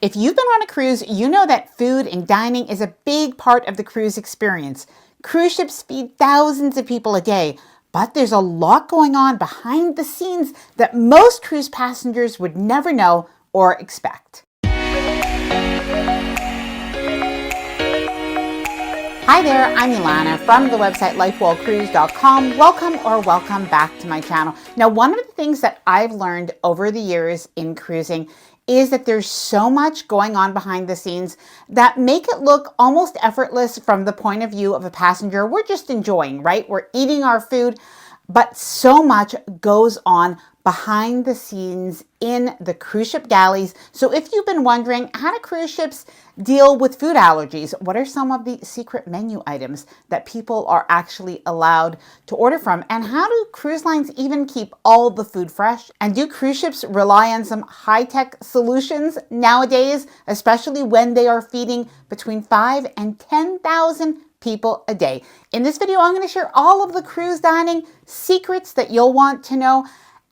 If you've been on a cruise, you know that food and dining is a big part of the cruise experience. Cruise ships feed thousands of people a day, but there's a lot going on behind the scenes that most cruise passengers would never know or expect. Hi there, I'm Ilana from the website lifewellcruise.com. Welcome back to my channel. Now, one of the things that I've learned over the years in cruising is that there's so much going on behind the scenes that make it look almost effortless from the point of view of a passenger. We're just enjoying, right? We're eating our food, but so much goes on behind the scenes in the cruise ship galleys. So if you've been wondering, how do cruise ships deal with food allergies? What are some of the secret menu items that people are actually allowed to order from? And how do cruise lines even keep all the food fresh? And do cruise ships rely on some high-tech solutions nowadays, especially when they are feeding between 5,000 and 10,000 people a day? In this video, I'm going to share all of the cruise dining secrets that you'll want to know,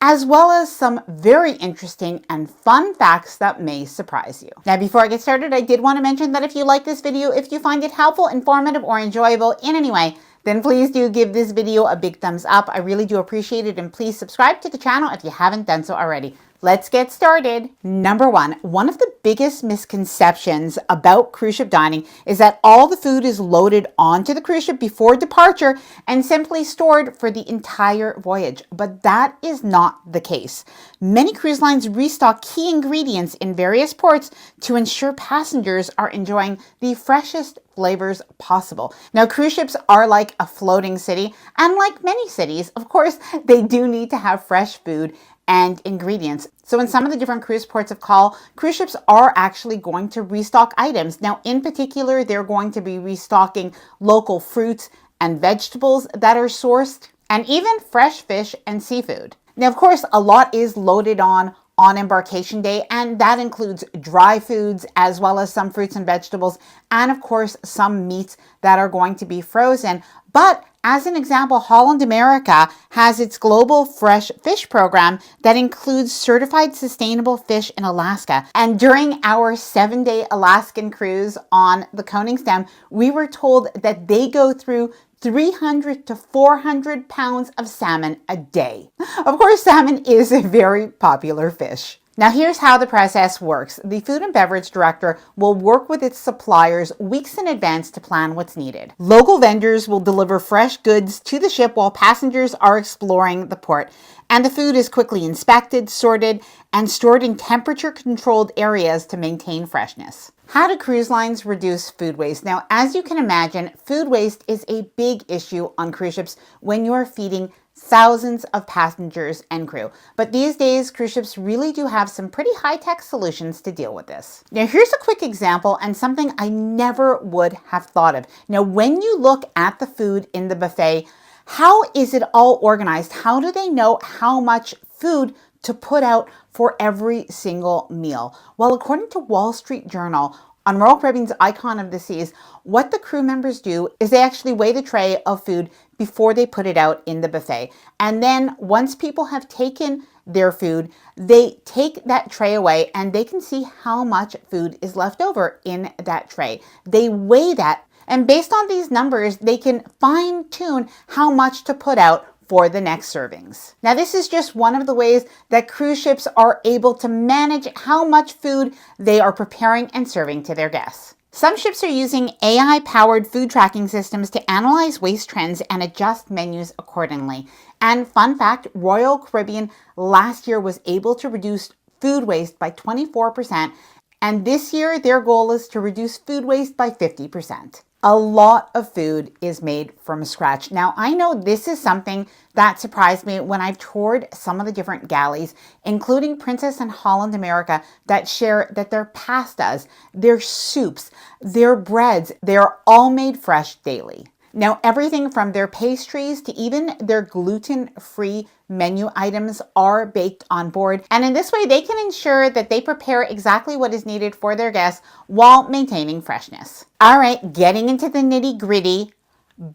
as well as some very interesting and fun facts that may surprise you. Now, before I get started, I did want to mention that if you like this video, if you find it helpful, informative, or enjoyable in any way, then please do give this video a big thumbs up. I really do appreciate it, and please subscribe to the channel if you haven't done so already. Let's get started. Number one of the biggest misconceptions about cruise ship dining is that all the food is loaded onto the cruise ship before departure and simply stored for the entire voyage. But that is not the case. Many cruise lines restock key ingredients in various ports to ensure passengers are enjoying the freshest flavors possible. Now, cruise ships are like a floating city, and like many cities, of course, they do need to have fresh food and ingredients. So in some of the different cruise ports of call, cruise ships are actually going to restock items. Now, in particular, they're going to be restocking local fruits and vegetables that are sourced, and even fresh fish and seafood. Now, of course, a lot is loaded on embarkation day, and that includes dry foods as well as some fruits and vegetables, and of course some meats that are going to be frozen. But as an example, Holland America has its global fresh fish program that includes certified sustainable fish in Alaska. And during our 7-day Alaskan cruise on the Koningsdam, we were told that they go through 300 to 400 pounds of salmon a day. Of course, salmon is a very popular fish. Now, here's how the process works. The food and beverage director will work with its suppliers weeks in advance to plan what's needed. Local vendors will deliver fresh goods to the ship while passengers are exploring the port. And the food is quickly inspected, sorted, and stored in temperature-controlled areas to maintain freshness. How do cruise lines reduce food waste? Now, as you can imagine, food waste is a big issue on cruise ships when you are feeding thousands of passengers and crew. But these days, cruise ships really do have some pretty high-tech solutions to deal with this. Now, here's a quick example and something I never would have thought of. Now, when you look at the food in the buffet, how is it all organized? How do they know how much food to put out for every single meal? Well, according to Wall Street Journal, on Royal Caribbean's Icon of the Seas, what the crew members do is they actually weigh the tray of food before they put it out in the buffet. And then once people have taken their food, they take that tray away and they can see how much food is left over in that tray. They weigh that, and based on these numbers, they can fine-tune how much to put out for the next servings. Now, this is just one of the ways that cruise ships are able to manage how much food they are preparing and serving to their guests. Some ships are using AI-powered food tracking systems to analyze waste trends and adjust menus accordingly. And fun fact, Royal Caribbean last year was able to reduce food waste by 24%, and this year their goal is to reduce food waste by 50%. A lot of food is made from scratch. Now, I know this is something that surprised me when I've toured some of the different galleys, including Princess and Holland America, that share that their pastas, their soups, their breads, they're all made fresh daily. Now, everything from their pastries to even their gluten-free menu items are baked on board. And in this way, they can ensure that they prepare exactly what is needed for their guests while maintaining freshness. All right, getting into the nitty-gritty,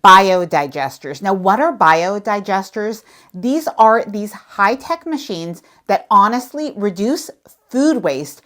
biodigesters. Now, what are biodigesters? These are these high-tech machines that honestly reduce food waste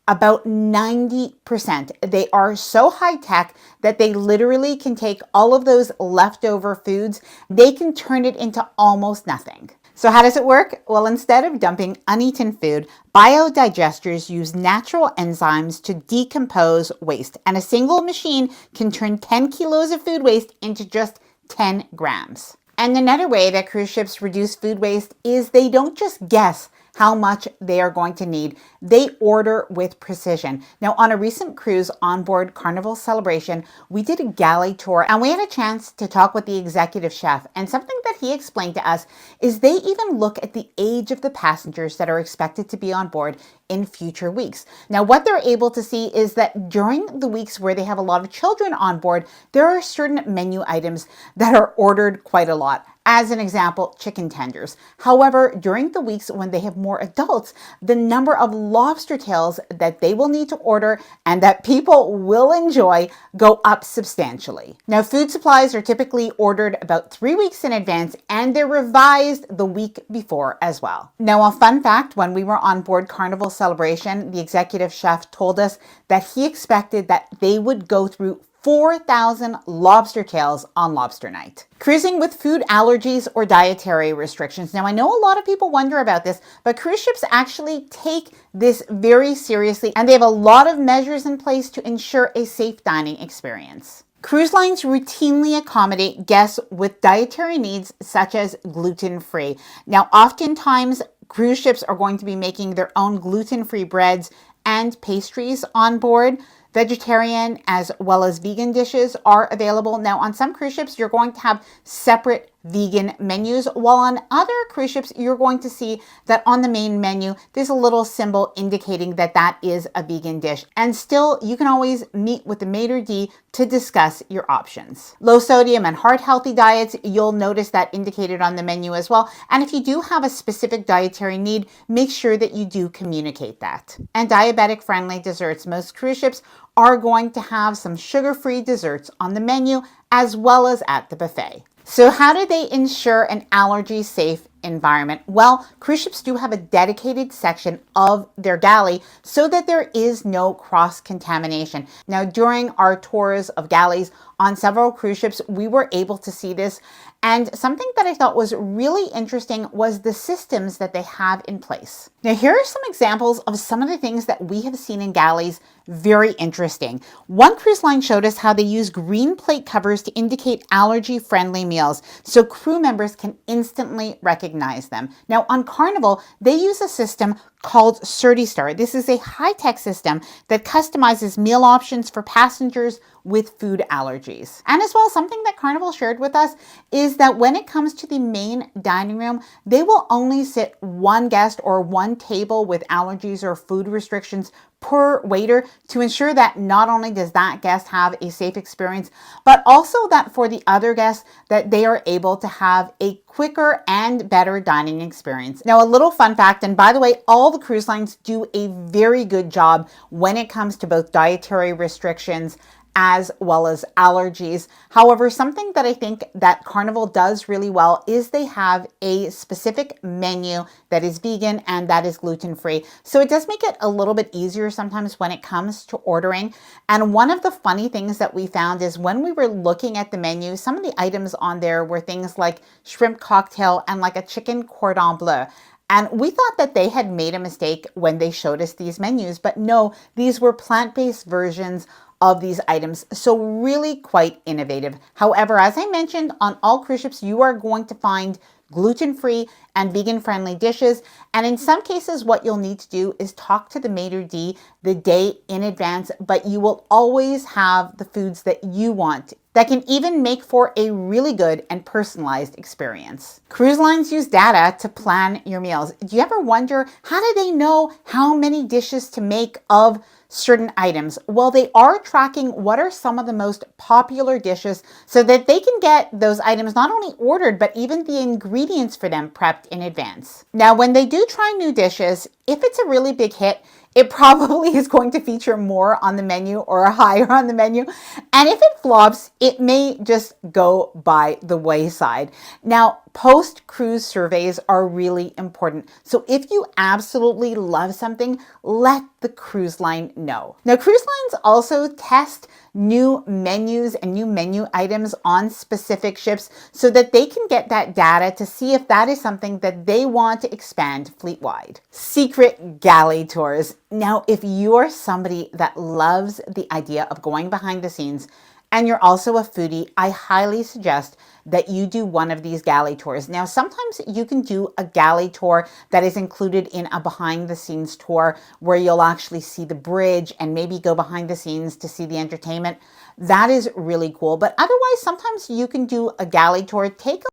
about 90%. They are so high tech that they literally can take all of those leftover foods, they can turn it into almost nothing. So how does it work? Well, instead of dumping uneaten food, biodigesters use natural enzymes to decompose waste. And a single machine can turn 10 kilos of food waste into just 10 grams. And another way that cruise ships reduce food waste is they don't just guess how much they are going to need. They order with precision. Now, on a recent cruise on board Carnival Celebration, we did a galley tour and we had a chance to talk with the executive chef. And something that he explained to us is they even look at the age of the passengers that are expected to be on board in future weeks. Now, what they're able to see is that during the weeks where they have a lot of children on board, there are certain menu items that are ordered quite a lot. As an example, chicken tenders. However, during the weeks when they have more adults, the number of lobster tails that they will need to order and that people will enjoy go up substantially. Now, food supplies are typically ordered about 3 weeks in advance and they're revised the week before as well. Now, a fun fact, when we were on board Carnival Celebration, the executive chef told us that he expected that they would go through 4,000 lobster tails on lobster night. Cruising with food allergies or dietary restrictions. Now, I know a lot of people wonder about this, but cruise ships actually take this very seriously and they have a lot of measures in place to ensure a safe dining experience. Cruise lines routinely accommodate guests with dietary needs such as gluten-free. Now, oftentimes, cruise ships are going to be making their own gluten-free breads and pastries on board. Vegetarian as well as vegan dishes are available. Now, on some cruise ships, you're going to have separate vegan menus, while on other cruise ships, you're going to see that on the main menu, there's a little symbol indicating that that is a vegan dish. And still, you can always meet with the maitre d' to discuss your options. Low sodium and heart healthy diets, you'll notice that indicated on the menu as well. And if you do have a specific dietary need, make sure that you do communicate that. And diabetic friendly desserts. Most cruise ships are going to have some sugar-free desserts on the menu as well as at the buffet. So how do they ensure an allergy-safe environment? Well, cruise ships do have a dedicated section of their galley so that there is no cross-contamination. Now, during our tours of galleys on several cruise ships, we were able to see this. And something that I thought was really interesting was the systems that they have in place. Now, here are some examples of some of the things that we have seen in galleys. Very interesting. One cruise line showed us how they use green plate covers to indicate allergy-friendly meals so crew members can instantly recognize them. Now, on Carnival, they use a system called CertiStar. This is a high-tech system that customizes meal options for passengers with food allergies. And as well, something that Carnival shared with us is that when it comes to the main dining room, they will only sit one guest or one table with allergies or food restrictions per waiter to ensure that not only does that guest have a safe experience, but also that for the other guests that they are able to have a quicker and better dining experience. Now, a little fun fact, and by the way, all the cruise lines do a very good job when it comes to both dietary restrictions as well as allergies. However, something that I think that Carnival does really well is they have a specific menu that is vegan and that is gluten-free. So it does make it a little bit easier sometimes when it comes to ordering. And one of the funny things that we found is when we were looking at the menu, some of the items on there were things like shrimp cocktail and like a chicken cordon bleu. And we thought that they had made a mistake when they showed us these menus, but no, these were plant-based versions of these items. So really quite innovative. However, as I mentioned, on all cruise ships, you are going to find gluten-free and vegan-friendly dishes. And in some cases, what you'll need to do is talk to the maitre d' the day in advance, but you will always have the foods that you want that can even make for a really good and personalized experience. Cruise lines use data to plan your meals. Do you ever wonder, how do they know how many dishes to make of certain items? Well, they are tracking what are some of the most popular dishes so that they can get those items not only ordered, but even the ingredients for them prepped in advance. Now, when they do try new dishes, if it's a really big hit, it probably is going to feature more on the menu or higher on the menu. And if it flops, it may just go by the wayside. Now, post-cruise surveys are really important. So if you absolutely love something, let the cruise line know. Now, cruise lines also test new menus and new menu items on specific ships so that they can get that data to see if that is something that they want to expand fleet-wide. Secret galley tours. Now, if you're somebody that loves the idea of going behind the scenes and you're also a foodie, I highly suggest that you do one of these galley tours. Now, sometimes you can do a galley tour that is included in a behind the scenes tour where you'll actually see the bridge and maybe go behind the scenes to see the entertainment. That is really cool. But otherwise, sometimes you can do a galley tour, take